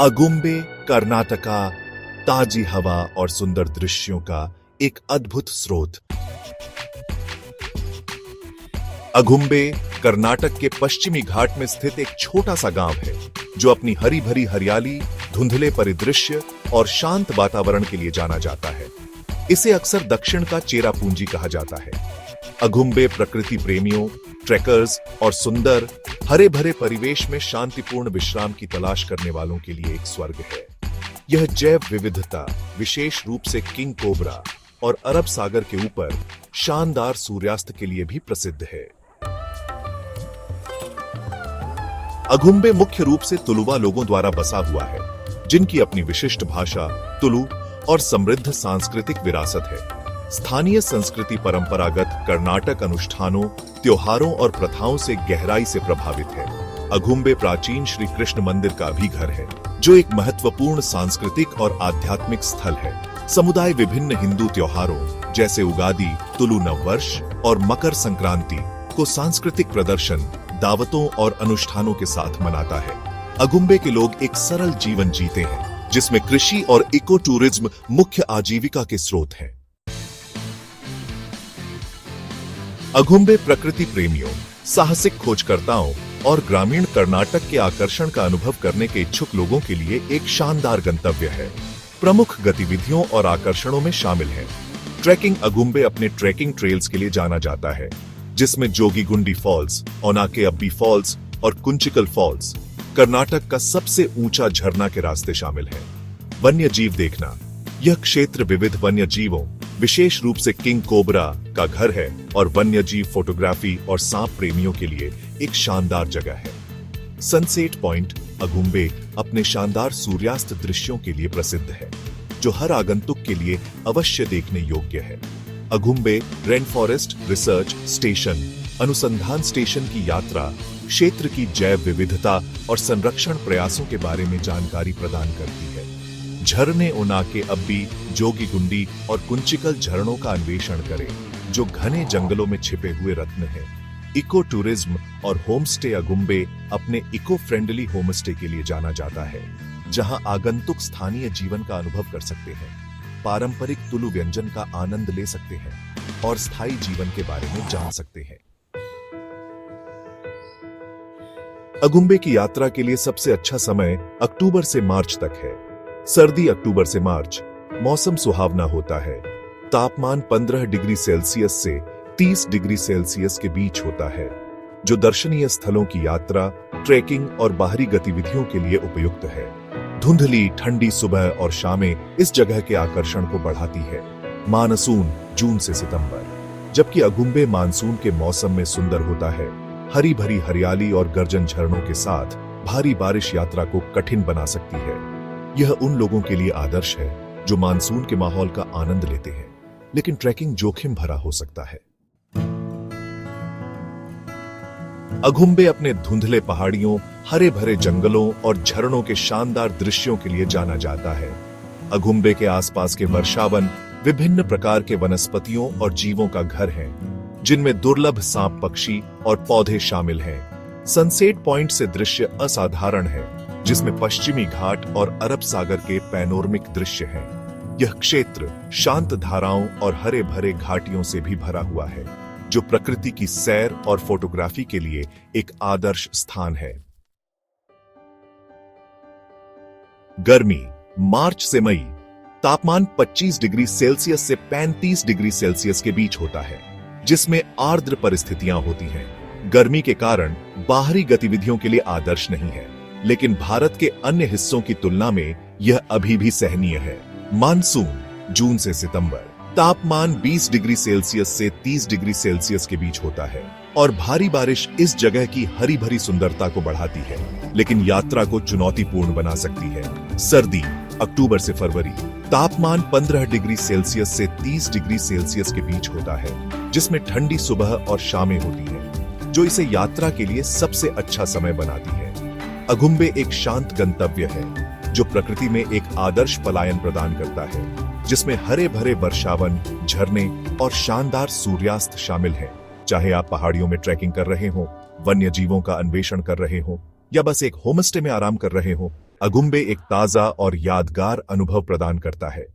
अगुम्बे कर्नाटका ताजी हवा और सुंदर दृश्यों का एक अद्भुत स्रोत। अगुम्बे कर्नाटक के पश्चिमी घाट में स्थित एक छोटा सा गांव है जो अपनी हरी भरी हरियाली, धुंधले परिदृश्य और शांत वातावरण के लिए जाना जाता है। इसे अक्सर दक्षिण का चेरापूंजी कहा जाता है। अगुम्बे प्रकृति प्रेमियों, ट्रेकर्स और सुंदर हरे भरे परिवेश में शांतिपूर्ण विश्राम की तलाश करने वालों के लिए एक स्वर्ग है। यह जैव विविधता, विशेष रूप से किंग कोबरा और अरब सागर के ऊपर शानदार सूर्यास्त के लिए भी प्रसिद्ध है। अगुम्बे मुख्य रूप से तुलुवा लोगों द्वारा बसा हुआ है, जिनकी अपनी विशिष्ट भाषा, तुलु और समृद्ध सांस्कृतिक विरासत है। स्थानीय संस्कृति परंपरागत कर्नाटक अनुष्ठानों, त्योहारों और प्रथाओं से गहराई से प्रभावित है। अगुम्बे प्राचीन श्री कृष्ण मंदिर का भी घर है, जो एक महत्वपूर्ण सांस्कृतिक और आध्यात्मिक स्थल है। समुदाय विभिन्न हिंदू त्योहारों जैसे उगादि, तुलु नववर्ष और मकर संक्रांति को सांस्कृतिक प्रदर्शन, दावतों और अनुष्ठानों के साथ मनाता है। अगुम्बे के लोग एक सरल जीवन जीते हैं, जिसमें कृषि और इको टूरिज्म मुख्य आजीविका के स्रोत हैं। अगुम्बे प्रकृति प्रेमियों, साहसिक खोजकर्ताओं और ग्रामीण कर्नाटक के आकर्षण का अनुभव करने के इच्छुक लोगों के लिए एक शानदार गंतव्य है। प्रमुख गतिविधियों और आकर्षणों में शामिल हैं ट्रैकिंग। अगुम्बे अपने ट्रैकिंग ट्रेल्स के लिए जाना जाता है, जिसमें जोगीगुंडी फॉल्स, ओनाके अब्बी फॉल्स और कुंचिकल फॉल्स कर्नाटक का सबसे ऊंचा झरना के रास्ते शामिल हैं। वन्य जीव देखना, यह क्षेत्र विविध वन्य जीवों, विशेष रूप से किंग कोबरा का घर है और वन्य जीव फोटोग्राफी और सांप प्रेमियों के लिए एक शानदार जगह है। सनसेट पॉइंट अगुम्बे अपने शानदार सूर्यास्त दृश्यों के लिए प्रसिद्ध है, जो हर आगंतुक के लिए अवश्य देखने योग्य है। Agumbe rain forest research station अनुसंधान स्टेशन की यात्रा क्षेत्र की जैव विविधता और संरक्षण प्रयासों के बारे में जानकारी प्रदान करती है। झरने ओनाके अब्बी, जोगीगुंडी और कुंचिकल झरनों का अन्वेषण करें, जो घने जंगलों में छिपे हुए रत्न हैं। इको टूरिज्म और होमस्टे अगुम्बे अपने इको फ्रेंडली होमस्टे के लिए जाना जाता है, जहां आगंतुक स्थानीय जीवन का अनुभव कर सकते हैं, पारंपरिक तुलु व्यंजन का आनंद ले सकते हैं और स्थायी जीवन के बारे में जान सकते हैं। अगुम्बे की यात्रा के लिए सबसे अच्छा समय अक्टूबर से मार्च तक है। सर्दी अक्टूबर से मार्च, मौसम सुहावना होता है। तापमान 15 डिग्री सेल्सियस से 30 डिग्री सेल्सियस के बीच होता है, जो दर्शनीय स्थलों की यात्रा, ट्रैकिंग और बाहरी गतिविधियों के लिए उपयुक्त है। धुंधली ठंडी सुबह और शामें इस जगह के आकर्षण को बढ़ाती है। मानसून जून से सितंबर, जबकि अगुम्बे मानसून के मौसम में सुंदर होता है। हरी भरी हरियाली और गर्जन झरनों के साथ भारी बारिश यात्रा को कठिन बना सकती है। यह उन लोगों के लिए आदर्श है जो मानसून के माहौल का आनंद लेते हैं, लेकिन ट्रैकिंग जोखिम भरा हो सकता है। अगुम्बे अपने धुंधले पहाड़ियों, हरे भरे जंगलों और झरनों के शानदार दृश्यों के लिए जाना जाता है। अगुम्बे के आसपास के वर्षावन विभिन्न प्रकार के वनस्पतियों और जीवों का घर है, जिनमें दुर्लभ सांप, पक्षी और पौधे शामिल हैं। सनसेट पॉइंट से दृश्य असाधारण है, जिसमें पश्चिमी घाट और अरब सागर के पैनोरमिक दृश्य हैं। यह क्षेत्र शांत धाराओं और हरे भरे घाटियों से भी भरा हुआ है, जो प्रकृति की सैर और फोटोग्राफी के लिए एक आदर्श स्थान है। गर्मी मार्च से मई, तापमान 25 डिग्री सेल्सियस से 35 डिग्री सेल्सियस के बीच होता है, जिसमें आर्द्र परिस्थितियां होती हैं। गर्मी के कारण बाहरी गतिविधियों के लिए आदर्श नहीं है, लेकिन भारत के अन्य हिस्सों की तुलना में यह अभी भी सहनीय है। मानसून जून से सितंबर, तापमान 20 डिग्री सेल्सियस से 30 डिग्री सेल्सियस के बीच होता है और भारी बारिश इस जगह की हरी भरी सुंदरता को बढ़ाती है, लेकिन यात्रा को चुनौतीपूर्ण बना सकती है। सर्दी अक्टूबर से फरवरी, तापमान 15 डिग्री सेल्सियस से 30 डिग्री सेल्सियस के बीच होता है, जिसमें ठंडी सुबह और शामें होती हैं, जो इसे यात्रा के लिए सबसे अच्छा समय बनाती है। अगुम्बे एक शांत गंतव्य है, जो प्रकृति में एक आदर्श पलायन प्रदान करता है, जिसमें हरे भरे वर्षावन, झरने और शानदार सूर्यास्त शामिल हैं। चाहे आप पहाड़ियों में ट्रैकिंग कर रहे हो, वन्य जीवों का अन्वेषण कर रहे हो या बस एक होमस्टे में आराम कर रहे हो, अगुम्बे एक ताज़ा और यादगार अनुभव प्रदान करता है।